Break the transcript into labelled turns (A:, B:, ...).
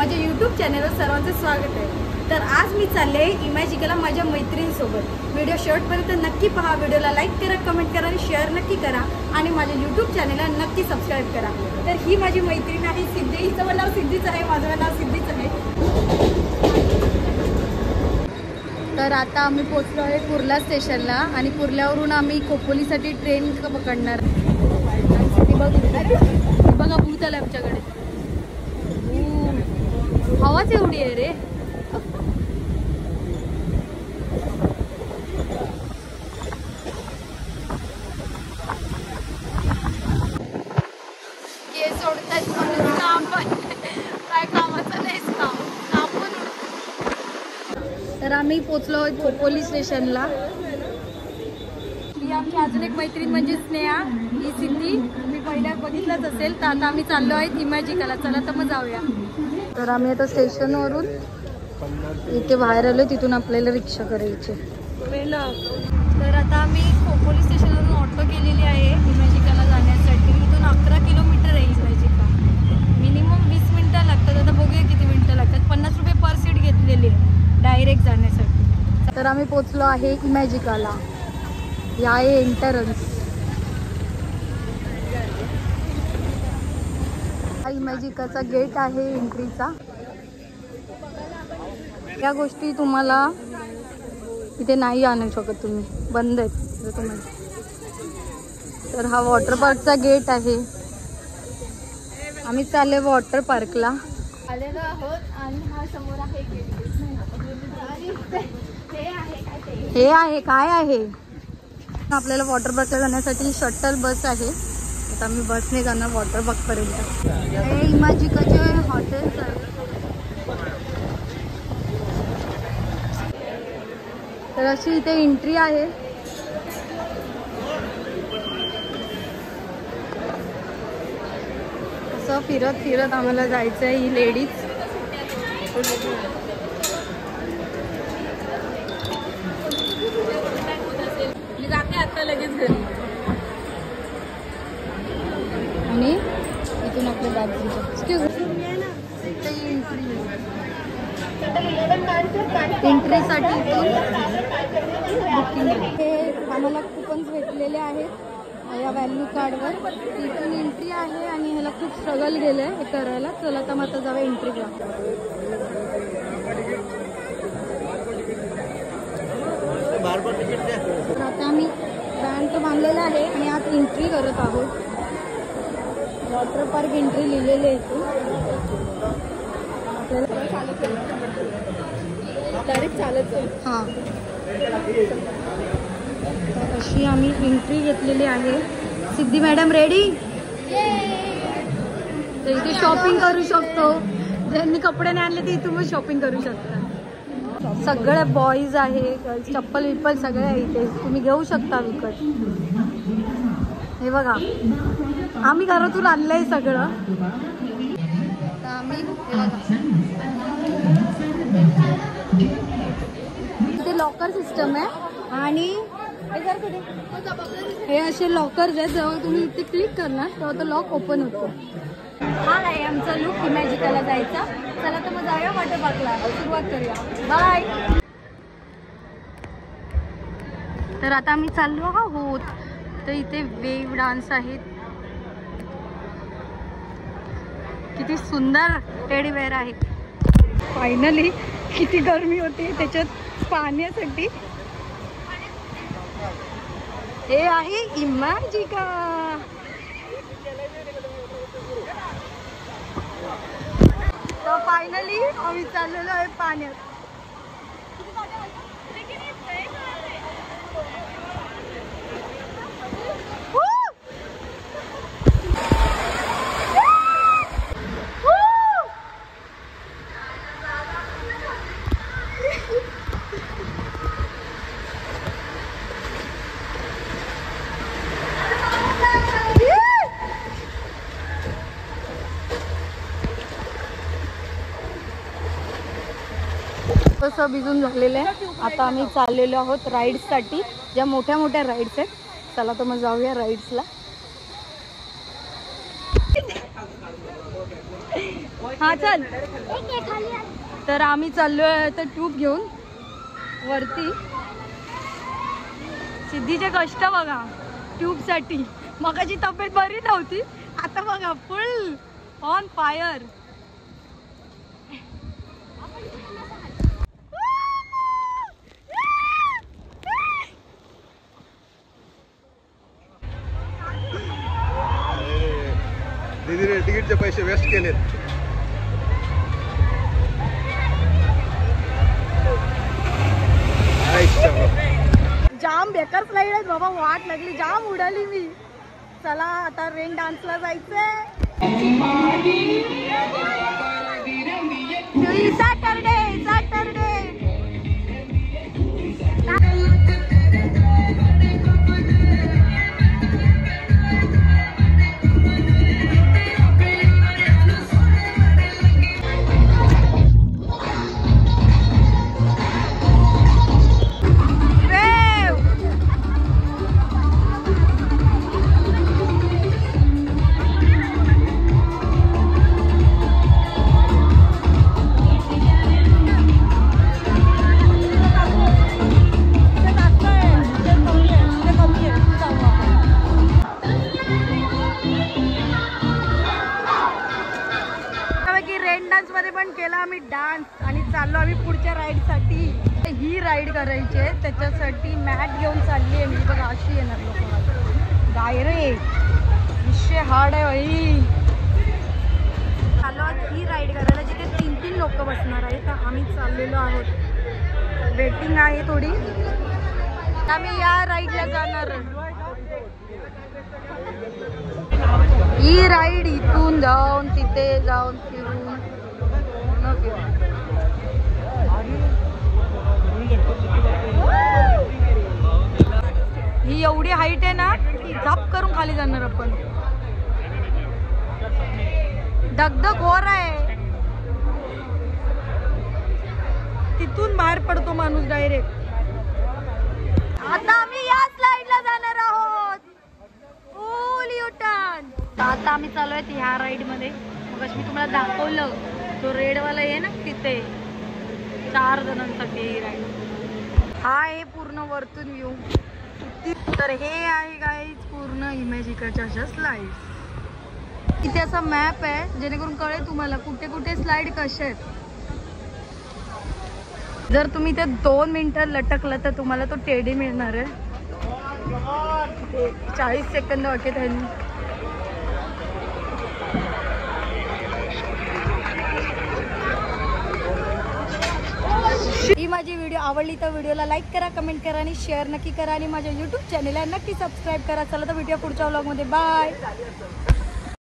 A: माझ्या यूट्यूब चॅनलवर सर्वांचं स्वागत आहे। तर आज मी चालले इमॅजिकला माझ्या मैत्रिणीसोबत। व्हिडिओ शेवटपर्यंत नक्की पहा। व्हिडिओला लाईक करा, कमेंट करा आणि शेअर नक्की करा आणि माझ्या यूट्यूब चॅनलला नक्की सबस्क्राईब करा। तर ही माझी मैत्रीण आहे सिद्धी, हिचं नाव सिद्धीच आहे, माझं नाव सिद्धीच आहे। तर आता आम्ही पोहोचलो आहे कुर्ला स्टेशनला आणि कुर्ल्यावरून आम्ही खोपोलीसाठी ट्रेन पकडणार। बघा भूत आलं आमच्याकडे, हवाच एवढी आहे रे। हे सोडतात म्हणून काम पण काय कामाचं नाहीच काम पण। तर आम्ही पोचलो आहोत खोपोली स्टेशनला। ही आमची अजून एक मैत्रीण म्हणजे स्नेहा, ही सिद्धी मी पहिल्या बघितलंच असेल। तर आता आम्ही चाललो आहेत इमॅजिकला, चला तर मग जाऊया। तर आम्ही आता स्टेशनवरून इथे बाहेर आलो, तिथून आपल्याला रिक्षा करायची। तर आता आम्ही खोपोली स्टेशनवरून ऑटो केलेली आहे इमॅजिकला जाण्यासाठी। इथून 11 किलोमीटर आहे इमॅजिका, मिनिमम 20 मिनिटं लागतात। आता बघूया किती मिनिटं लागतात। 50 रुपये पर सीट घेतलेली डायरेक्ट जाण्यासाठी। तर आम्ही पोचलो आहे इमॅजिकाला, या आहे एंट्रन्स। हा इमॅजिकाचा गेट आहे एंट्रीचा। या गोष्टी तुम्हाला इथे नाही आणू शकत तुम्ही, बंद आहेत तुम्हाला। तर हा वॉटर पार्कचा गेट आहे। आम्ही चालले वॉटर पार्कला आलेलो आहोत आणि हा समोर आहे गेट। हे आहे काय आहे, आपल्याला वॉटर पार्कला जाण्यासाठी शटल बस आहे। आता आम्ही बसने जाणार वॉटर पार्क पर्यंत। हे इमॅजिकाचे हॉटेल्स आहे। तर अशी इथे एंट्री आहे। असं फिरत फिरत आम्हाला जायचं आहे। ही लेडीज मी जाते आता लगेच घरी आणि इथून आपल्या बॅग एंट्रीसाठी बुकिंग आहे। हे आम्हाला कुपन्स भेटलेले आहेत या व्हॅल्यू कार्डवर। इथून एंट्री आहे आणि ह्याला खूप स्ट्रगल गेलं आहे हे करायला। चला तर मग आता जाऊया एंट्रीला। तर आता आम्ही बँड तो बांधलेला आहे आणि आज एंट्री करत आहोत। वॉटर पार्क एंट्री लिहिलेली आहे इथून डायरेक्ट चालत हां। अशी आम्ही एंट्री घेतलेली आहे। सिद्धी मॅडम रेडी। तर इथे शॉपिंग करू शकतो, ज्यांनी कपडे नाही आणले ते इथून मग शॉपिंग करू शकता। सगळे बॉईज आहे, चप्पल विप्पल सगळे आहे इथे, तुम्ही घेऊ शकता विकत। हे बघा आम्ही घरातून आणलंय सगळं। तर आम्ही इथे लॉकर सिस्टम आहे आणि हे असे लॉकर्स आहेत। जेव्हा तुम्ही इथे क्लिक करणार तेव्हा तो लॉक ओपन होतो। हा आहे आमचा लुक इमॅजिकला जायचा। चला तर मग जाऊया वॉटर पार्कला, सुरुवात करूया। बाय। तर आता आम्ही चाललो आहोत। तर इथे वेव डान्स आहेत, किती सुंदर टेडी बेअर आहे। फायनली किती गरमी होती त्याच्यात पाण्यासाठी। हे आहे इमॅजिका। तर फायनली आम्ही चाललेलो आहे पाण्यात। तसं भिजून झालेलं आहे। आता आम्ही चाललेलो आहोत राईड्ससाठी, ज्या मोठ्या मोठ्या राईड्स आहेत। चला तर मग जाऊया राईड्सला। हा चल. तर आम्ही चाललोय तर ट्यूब घेऊन वरती. सिद्धीचे कष्ट बघा ट्यूब साठी. मगाची तब्येत बरी नव्हती, आता बघा फुल ऑन फायर.
B: दीदीने तिकीटचे पैसे वेस्ट केलेत.
A: जाम बेकार स्लाईड आहेत बाबा, वाट लागली, जाम उडाली मी. चला आता रेन डान्सला जायचंय. Saturday Saturday. मध्ये पण केला आम्ही डान्स आणि चाललो आम्ही पुढच्या राईड साठी. ही राईड करायची आहे, त्याच्यासाठी मॅट घेऊन चालली आहे मी. बघा अशी येणार लोक. डायरेक्ट विषय हार्ड आहे भाई. चाललो ही राईड करायला, जिथे 3-3 लोक बसणार आहेत. आम्ही चाललेलो आहोत, वेटिंग आहे थोडी. आम्ही या राईडला जाणार. ही राईड इथून जाऊन तिथे जाऊन फिरून ही एवढी हाईट आहे ना की झप करून खाली जाणार आपण. दगदग घोर आहे, तिथून बाहेर पडतो माणूस डायरेक्ट. आता आम्ही या स्लाइडला जाणार आहोत, फुल युटर्न. आता आम्ही चालू आहेत ह्या राईड मध्ये. मग मी तुम्हाला दाखवलं तो रेडवाला आहे ना, तिथे 4 जणांसाठी ही राईड. हा आहे पूर्ण वरतून व्ह्यू. तर हे आहे गाईज पूर्ण इमॅजिकाच्या अशा स्लाइड. इथे असा मॅप आहे जेणेकरून कळेल तुम्हाला कुठे कुठे स्लाइड कशा आहेत. जर तुम्ही ते 2 मिनिटं लटकलं तर तुम्हाला तो टेडी मिळणार आहे. 40 सेकंद वाटत आहे. ही माझी व्हिडिओ आवडली तर व्हिडिओला लाईक करा, कमेंट करा आणि शेअर नक्की करा. आणि माझ्या यूट्यूब चॅनलला नक्की सबस्क्राईब करा. चला तर भेटूया पुढच्या व्लॉगमध्ये. बाय.